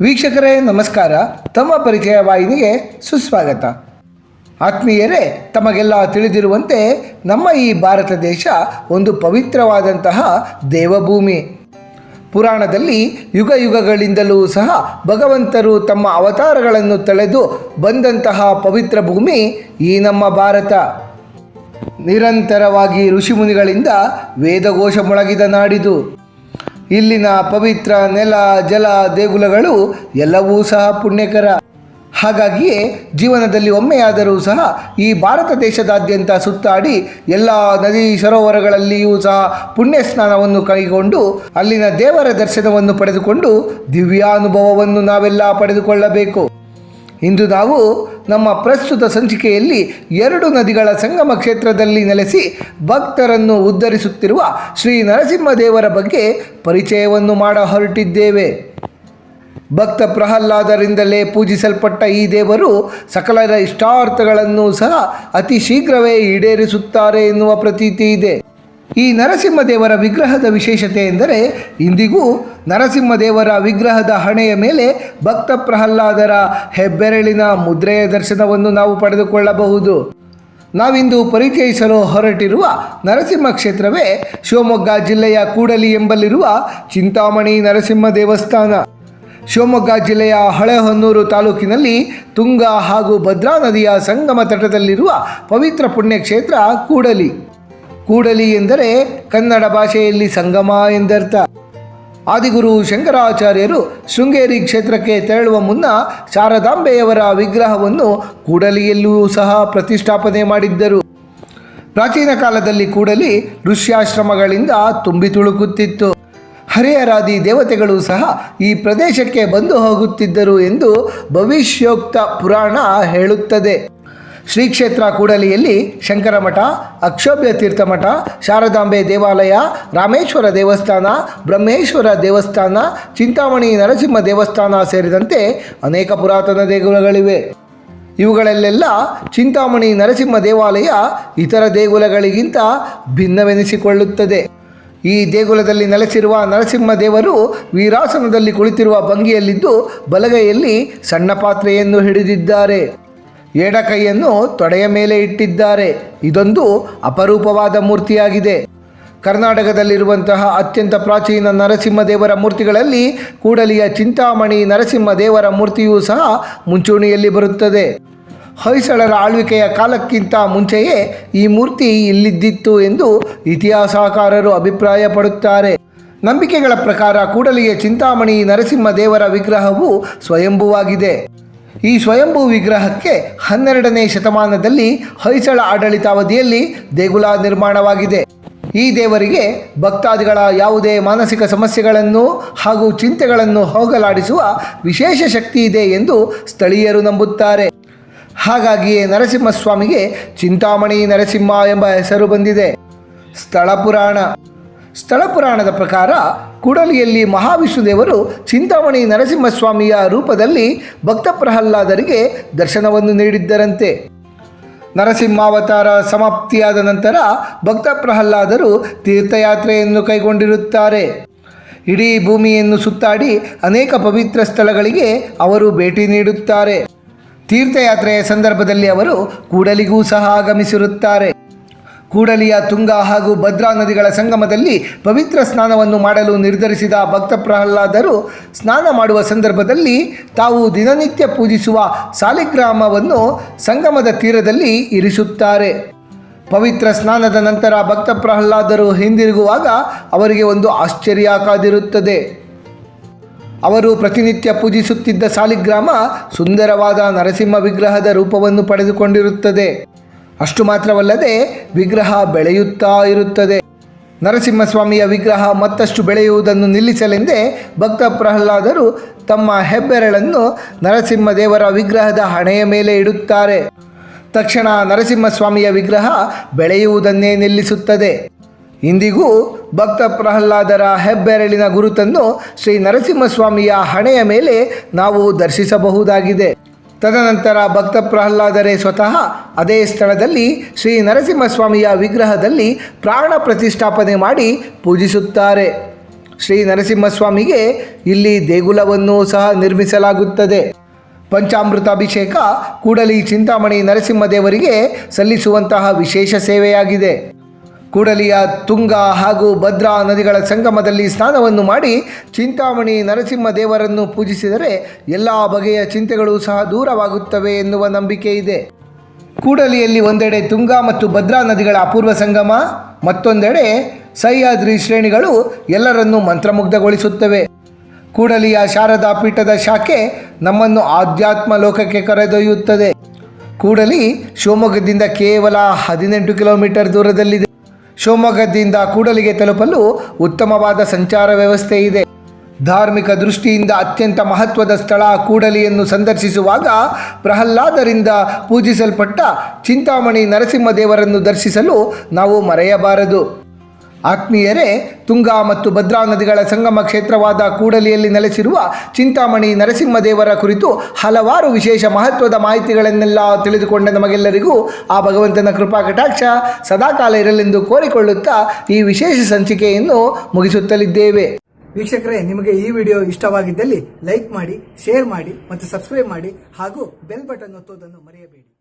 ವೀಕ್ಷಕರೇ ನಮಸ್ಕಾರ. ತಮ್ಮ ಪರಿಚಯ ವಾಹಿನಿಗೆ ಸುಸ್ವಾಗತ. ಆತ್ಮೀಯರೇ, ತಮಗೆಲ್ಲ ತಿಳಿದಿರುವಂತೆ ನಮ್ಮ ಈ ಭಾರತ ದೇಶ ಒಂದು ಪವಿತ್ರವಾದಂತಹ ದೇವಭೂಮಿ. ಪುರಾಣದಲ್ಲಿ ಯುಗ ಯುಗಗಳಿಂದಲೂ ಸಹ ಭಗವಂತರು ತಮ್ಮ ಅವತಾರಗಳನ್ನು ತಳೆದು ಬಂದಂತಹ ಪವಿತ್ರ ಭೂಮಿ ಈ ನಮ್ಮ ಭಾರತ. ನಿರಂತರವಾಗಿ ಋಷಿಮುನಿಗಳಿಂದ ವೇದಘೋಷ ಮೊಳಗಿದ ನಾಡಿದು. ಇಲ್ಲಿನ ಪವಿತ್ರ ನೆಲ, ಜಲ, ದೇಗುಲಗಳು ಎಲ್ಲವೂ ಸಹ ಪುಣ್ಯಕರ. ಹಾಗಾಗಿಯೇ ಜೀವನದಲ್ಲಿ ಒಮ್ಮೆಯಾದರೂ ಸಹ ಈ ಭಾರತ ದೇಶದಾದ್ಯಂತ ಸುತ್ತಾಡಿ ಎಲ್ಲ ನದಿ ಸರೋವರಗಳಲ್ಲಿಯೂ ಸಹ ಪುಣ್ಯ ಸ್ನಾನವನ್ನು ಕೈಗೊಂಡು ಅಲ್ಲಿನ ದೇವರ ದರ್ಶನವನ್ನು ಪಡೆದುಕೊಂಡು ದಿವ್ಯಾನುಭವವನ್ನು ನಾವೆಲ್ಲ ಪಡೆದುಕೊಳ್ಳಬೇಕು. ಇಂದು ನಾವು ನಮ್ಮ ಪ್ರಸ್ತುತ ಸಂಚಿಕೆಯಲ್ಲಿ 2 ನದಿಗಳ ಸಂಗಮ ಕ್ಷೇತ್ರದಲ್ಲಿ ನೆಲೆಸಿ ಭಕ್ತರನ್ನು ಉದ್ಧರಿಸುತ್ತಿರುವ ಶ್ರೀ ನರಸಿಂಹದೇವರ ಬಗ್ಗೆ ಪರಿಚಯವನ್ನು ಮಾಡ ಹೊರಟಿದ್ದೇವೆ. ಭಕ್ತ ಪ್ರಹ್ಲಾದರಿಂದಲೇ ಪೂಜಿಸಲ್ಪಟ್ಟ ಈ ದೇವರು ಸಕಲರ ಇಷ್ಟಾರ್ಥಗಳನ್ನು ಸಹ ಅತಿ ಶೀಘ್ರವೇ ಈಡೇರಿಸುತ್ತಾರೆ ಎನ್ನುವ ಪ್ರತೀತಿ ಇದೆ. ಈ ನರಸಿಂಹದೇವರ ವಿಗ್ರಹದ ವಿಶೇಷತೆ ಎಂದರೆ ಇಂದಿಗೂ ನರಸಿಂಹದೇವರ ವಿಗ್ರಹದ ಹಣೆಯ ಮೇಲೆ ಭಕ್ತ ಪ್ರಹ್ಲಾದರ ಹೆಬ್ಬೆರಳಿನ ಮುದ್ರೆಯ ದರ್ಶನವನ್ನು ನಾವು ಪಡೆದುಕೊಳ್ಳಬಹುದು. ನಾವಿಂದು ಪರಿಚಯಿಸಲು ಹೊರಟಿರುವ ನರಸಿಂಹ ಕ್ಷೇತ್ರವೇ ಶಿವಮೊಗ್ಗ ಜಿಲ್ಲೆಯ ಕೂಡಲಿ ಎಂಬಲ್ಲಿರುವ ಚಿಂತಾಮಣಿ ನರಸಿಂಹ ದೇವಸ್ಥಾನ. ಶಿವಮೊಗ್ಗ ಜಿಲ್ಲೆಯ ಹೊಳೆಹೊನ್ನೂರು ತಾಲೂಕಿನಲ್ಲಿ ತುಂಗಾ ಹಾಗೂ ಭದ್ರಾ ನದಿಯ ಸಂಗಮ ತಟದಲ್ಲಿರುವ ಪವಿತ್ರ ಪುಣ್ಯಕ್ಷೇತ್ರ ಕೂಡಲಿ. ಕೂಡಲಿ ಎಂದರೆ ಕನ್ನಡ ಭಾಷೆಯಲ್ಲಿ ಸಂಗಮ ಎಂದರ್ಥ. ಆದಿಗುರು ಶಂಕರಾಚಾರ್ಯರು ಶೃಂಗೇರಿ ಕ್ಷೇತ್ರಕ್ಕೆ ತೆರಳುವ ಮುನ್ನ ಶಾರದಾಂಬೆಯವರ ವಿಗ್ರಹವನ್ನು ಕೂಡಲಿಯಲ್ಲೂ ಸಹ ಪ್ರತಿಷ್ಠಾಪನೆ ಮಾಡಿದ್ದರು. ಪ್ರಾಚೀನ ಕಾಲದಲ್ಲಿ ಕೂಡಲಿ ಋಷ್ಯಾಶ್ರಮಗಳಿಂದ ತುಂಬಿ ತುಳುಕುತ್ತಿತ್ತು. ಹರಿಹರಾದಿ ದೇವತೆಗಳು ಸಹ ಈ ಪ್ರದೇಶಕ್ಕೆ ಬಂದು ಹೋಗುತ್ತಿದ್ದರು ಎಂದು ಭವಿಷ್ಯೋಕ್ತ ಪುರಾಣ ಹೇಳುತ್ತದೆ. ಶ್ರೀ ಕ್ಷೇತ್ರ ಕೂಡಲಿಯಲ್ಲಿ ಶಂಕರ ಮಠ, ಅಕ್ಷೋಭ್ಯ ತೀರ್ಥ ಮಠ, ಶಾರದಾಂಬೆ ದೇವಾಲಯ, ರಾಮೇಶ್ವರ ದೇವಸ್ಥಾನ, ಬ್ರಹ್ಮೇಶ್ವರ ದೇವಸ್ಥಾನ, ಚಿಂತಾಮಣಿ ನರಸಿಂಹ ದೇವಸ್ಥಾನ ಸೇರಿದಂತೆ ಅನೇಕ ಪುರಾತನ ದೇಗುಲಗಳಿವೆ. ಇವುಗಳಲ್ಲೆಲ್ಲ ಚಿಂತಾಮಣಿ ನರಸಿಂಹ ದೇವಾಲಯ ಇತರ ದೇಗುಲಗಳಿಗಿಂತ ಭಿನ್ನವೆನಿಸಿಕೊಳ್ಳುತ್ತದೆ. ಈ ದೇಗುಲದಲ್ಲಿ ನೆಲೆಸಿರುವ ನರಸಿಂಹ ದೇವರು ವೀರಾಸನದಲ್ಲಿ ಕುಳಿತಿರುವ ಭಂಗಿಯಲ್ಲಿದ್ದು ಬಲಗೈಯಲ್ಲಿ ಸಣ್ಣ ಪಾತ್ರೆಯನ್ನು ಹಿಡಿದಿದ್ದಾರೆ. ಎಡಕೈಯನ್ನು ತೊಡೆಯ ಮೇಲೆ ಇಟ್ಟಿದ್ದಾರೆ. ಇದೊಂದು ಅಪರೂಪವಾದ ಮೂರ್ತಿಯಾಗಿದೆ. ಕರ್ನಾಟಕದಲ್ಲಿರುವಂತಹ ಅತ್ಯಂತ ಪ್ರಾಚೀನ ನರಸಿಂಹದೇವರ ಮೂರ್ತಿಗಳಲ್ಲಿ ಕೂಡಲಿಯ ಚಿಂತಾಮಣಿ ನರಸಿಂಹ ದೇವರ ಮೂರ್ತಿಯೂ ಸಹ ಮುಂಚೂಣಿಯಲ್ಲಿ ಬರುತ್ತದೆ. ಹೊಯ್ಸಳರ ಆಳ್ವಿಕೆಯ ಕಾಲಕ್ಕಿಂತ ಮುಂಚೆಯೇ ಈ ಮೂರ್ತಿ ಇಲ್ಲಿದ್ದಿತ್ತು ಎಂದು ಇತಿಹಾಸಕಾರರು ಅಭಿಪ್ರಾಯಪಡುತ್ತಾರೆ. ನಂಬಿಕೆಗಳ ಪ್ರಕಾರ ಕೂಡಲಿಯ ಚಿಂತಾಮಣಿ ನರಸಿಂಹ ದೇವರ ವಿಗ್ರಹವು ಸ್ವಯಂಭುವಾಗಿದೆ. ಈ ಸ್ವಯಂಭೂ ವಿಗ್ರಹಕ್ಕೆ 12ನೇ ಶತಮಾನದಲ್ಲಿ ಹೊಯ್ಸಳ ಆಡಳಿತಾವಧಿಯಲ್ಲಿ ದೇಗುಲ ನಿರ್ಮಾಣವಾಗಿದೆ. ಈ ದೇವರಿಗೆ ಭಕ್ತಾದಿಗಳ ಯಾವುದೇ ಮಾನಸಿಕ ಸಮಸ್ಯೆಗಳನ್ನು ಹಾಗೂ ಚಿಂತೆಗಳನ್ನು ಹೋಗಲಾಡಿಸುವ ವಿಶೇಷ ಶಕ್ತಿ ಇದೆ ಎಂದು ಸ್ಥಳೀಯರು ನಂಬುತ್ತಾರೆ. ಹಾಗಾಗಿಯೇ ನರಸಿಂಹಸ್ವಾಮಿಗೆ ಚಿಂತಾಮಣಿ ನರಸಿಂಹ ಎಂಬ ಹೆಸರು ಬಂದಿದೆ. ಸ್ಥಳ ಪುರಾಣದ ಪ್ರಕಾರ ಕೂಡಲಿಯಲ್ಲಿ ಮಹಾವಿಷ್ಣುದೇವರು ಚಿಂತಾಮಣಿ ನರಸಿಂಹಸ್ವಾಮಿಯ ರೂಪದಲ್ಲಿ ಭಕ್ತ ಪ್ರಹ್ಲಾದರಿಗೆ ದರ್ಶನವನ್ನು ನೀಡಿದ್ದರಂತೆ. ನರಸಿಂಹಾವತಾರ ಸಮಾಪ್ತಿಯಾದ ನಂತರ ಭಕ್ತ ಪ್ರಹ್ಲಾದರು ತೀರ್ಥಯಾತ್ರೆಯನ್ನು ಕೈಗೊಂಡಿರುತ್ತಾರೆ. ಇಡೀ ಭೂಮಿಯನ್ನು ಸುತ್ತಾಡಿ ಅನೇಕ ಪವಿತ್ರ ಸ್ಥಳಗಳಿಗೆ ಅವರು ಭೇಟಿ ನೀಡುತ್ತಾರೆ. ತೀರ್ಥಯಾತ್ರೆಯ ಸಂದರ್ಭದಲ್ಲಿ ಅವರು ಕೂಡಲಿಗೂ ಸಹ ಆಗಮಿಸಿರುತ್ತಾರೆ. ಕೂಡಲಿಯ ತುಂಗಾ ಹಾಗೂ ಭದ್ರಾ ನದಿಗಳ ಸಂಗಮದಲ್ಲಿ ಪವಿತ್ರ ಸ್ನಾನವನ್ನು ಮಾಡಲು ನಿರ್ಧರಿಸಿದ ಭಕ್ತ ಪ್ರಹ್ಲಾದರು ಸ್ನಾನ ಮಾಡುವ ಸಂದರ್ಭದಲ್ಲಿ ತಾವು ದಿನನಿತ್ಯ ಪೂಜಿಸುವ ಸಾಲಿಗ್ರಾಮವನ್ನು ಸಂಗಮದ ತೀರದಲ್ಲಿ ಇರಿಸುತ್ತಾರೆ. ಪವಿತ್ರ ಸ್ನಾನದ ನಂತರ ಭಕ್ತ ಪ್ರಹ್ಲಾದರು ಹಿಂದಿರುಗುವಾಗ ಅವರಿಗೆ ಒಂದು ಆಶ್ಚರ್ಯ ಕಾದಿರುತ್ತದೆ. ಅವರು ಪ್ರತಿನಿತ್ಯ ಪೂಜಿಸುತ್ತಿದ್ದ ಸಾಲಿಗ್ರಾಮ ಸುಂದರವಾದ ನರಸಿಂಹ ವಿಗ್ರಹದ ರೂಪವನ್ನು ಪಡೆದುಕೊಂಡಿರುತ್ತದೆ. ಅಷ್ಟು ಮಾತ್ರವಲ್ಲದೆ ವಿಗ್ರಹ ಬೆಳೆಯುತ್ತಾ ಇರುತ್ತದೆ. ನರಸಿಂಹಸ್ವಾಮಿಯ ವಿಗ್ರಹ ಮತ್ತಷ್ಟು ಬೆಳೆಯುವುದನ್ನು ನಿಲ್ಲಿಸಲೆಂದೇ ಭಕ್ತ ಪ್ರಹ್ಲಾದರು ತಮ್ಮ ಹೆಬ್ಬೆರಳನ್ನು ನರಸಿಂಹದೇವರ ವಿಗ್ರಹದ ಹಣೆಯ ಮೇಲೆ ಇಡುತ್ತಾರೆ. ತಕ್ಷಣ ನರಸಿಂಹಸ್ವಾಮಿಯ ವಿಗ್ರಹ ಬೆಳೆಯುವುದನ್ನೇ ನಿಲ್ಲಿಸುತ್ತದೆ. ಇಂದಿಗೂ ಭಕ್ತ ಪ್ರಹ್ಲಾದರ ಹೆಬ್ಬೆರಳಿನ ಗುರುತನ್ನು ಶ್ರೀ ನರಸಿಂಹಸ್ವಾಮಿಯ ಹಣೆಯ ಮೇಲೆ ನಾವು ದರ್ಶಿಸಬಹುದಾಗಿದೆ. ತದನಂತರ ಭಕ್ತ ಪ್ರಹ್ಲಾದರೇ ಸ್ವತಃ ಅದೇ ಸ್ಥಳದಲ್ಲಿ ಶ್ರೀ ನರಸಿಂಹಸ್ವಾಮಿಯ ವಿಗ್ರಹದಲ್ಲಿ ಪ್ರಾಣ ಪ್ರತಿಷ್ಠಾಪನೆ ಮಾಡಿ ಪೂಜಿಸುತ್ತಾರೆ. ಶ್ರೀ ನರಸಿಂಹಸ್ವಾಮಿಗೆ ಇಲ್ಲಿ ದೇಗುಲವನ್ನು ಸಹ ನಿರ್ಮಿಸಲಾಗುತ್ತದೆ. ಪಂಚಾಮೃತಾಭಿಷೇಕ ಕೂಡಲಿ ಚಿಂತಾಮಣಿ ನರಸಿಂಹದೇವರಿಗೆ ಸಲ್ಲಿಸುವಂತಹ ವಿಶೇಷ ಸೇವೆಯಾಗಿದೆ. ಕೂಡಲಿಯ ತುಂಗಾ ಹಾಗೂ ಭದ್ರಾ ನದಿಗಳ ಸಂಗಮದಲ್ಲಿ ಸ್ನಾನವನ್ನು ಮಾಡಿ ಚಿಂತಾಮಣಿ ನರಸಿಂಹದೇವರನ್ನು ಪೂಜಿಸಿದರೆ ಎಲ್ಲ ಬಗೆಯ ಚಿಂತೆಗಳು ಸಹ ದೂರವಾಗುತ್ತವೆ ಎನ್ನುವ ನಂಬಿಕೆ ಇದೆ. ಕೂಡಲಿಯಲ್ಲಿ ಒಂದೆಡೆ ತುಂಗಾ ಮತ್ತು ಭದ್ರಾ ನದಿಗಳ ಅಪೂರ್ವ ಸಂಗಮ, ಮತ್ತೊಂದೆಡೆ ಸಹ್ಯಾದ್ರಿ ಶ್ರೇಣಿಗಳು ಎಲ್ಲರನ್ನೂ ಮಂತ್ರಮುಗ್ಧಗೊಳಿಸುತ್ತವೆ. ಕೂಡಲಿಯ ಶಾರದಾ ಪೀಠದ ಶಾಖೆ ನಮ್ಮನ್ನು ಆಧ್ಯಾತ್ಮ ಲೋಕಕ್ಕೆ ಕರೆದೊಯ್ಯುತ್ತದೆ. ಕೂಡಲಿ ಶಿವಮೊಗ್ಗದಿಂದ ಕೇವಲ 18 ಕಿಲೋಮೀಟರ್ ದೂರದಲ್ಲಿದೆ. ಶಿವಮೊಗ್ಗದಿಂದ ಕೂಡಲಿಗೆ ತಲುಪಲು ಉತ್ತಮವಾದ ಸಂಚಾರ ವ್ಯವಸ್ಥೆ ಇದೆ. ಧಾರ್ಮಿಕ ದೃಷ್ಟಿಯಿಂದ ಅತ್ಯಂತ ಮಹತ್ವದ ಸ್ಥಳ ಕೂಡಲಿಯನ್ನು ಸಂದರ್ಶಿಸುವಾಗ ಪ್ರಹ್ಲಾದರಿಂದ ಪೂಜಿಸಲ್ಪಟ್ಟ ಚಿಂತಾಮಣಿ ನರಸಿಂಹದೇವರನ್ನು ದರ್ಶಿಸಲು ನಾವು ಮರೆಯಬಾರದು. ಆತ್ಮೀಯರೇ, ತುಂಗಾ ಮತ್ತು ಭದ್ರಾ ನದಿಗಳ ಸಂಗಮ ಕ್ಷೇತ್ರವಾದ ಕೂಡಲಿಯಲ್ಲಿ ನೆಲೆಸಿರುವ ಚಿಂತಾಮಣಿ ನರಸಿಂಹದೇವರ ಕುರಿತು ಹಲವಾರು ವಿಶೇಷ ಮಹತ್ವದ ಮಾಹಿತಿಗಳನ್ನೆಲ್ಲ ತಿಳಿದುಕೊಂಡ ನಮಗೆಲ್ಲರಿಗೂ ಆ ಭಗವಂತನ ಕೃಪಾ ಕಟಾಕ್ಷ ಸದಾಕಾಲ ಇರಲೆಂದು ಕೋರಿಕೊಳ್ಳುತ್ತಾ ಈ ವಿಶೇಷ ಸಂಚಿಕೆಯನ್ನು ಮುಗಿಸುತ್ತಲಿದ್ದೇವೆ. ವೀಕ್ಷಕರೇ, ನಿಮಗೆ ಈ ವಿಡಿಯೋ ಇಷ್ಟವಾಗಿದ್ದಲ್ಲಿ ಲೈಕ್ ಮಾಡಿ, ಶೇರ್ ಮಾಡಿ ಮತ್ತು ಸಬ್ಸ್ಕ್ರೈಬ್ ಮಾಡಿ ಹಾಗೂ ಬೆಲ್ ಬಟನ್ ಒತ್ತುವುದನ್ನು ಮರೆಯಬೇಡಿ.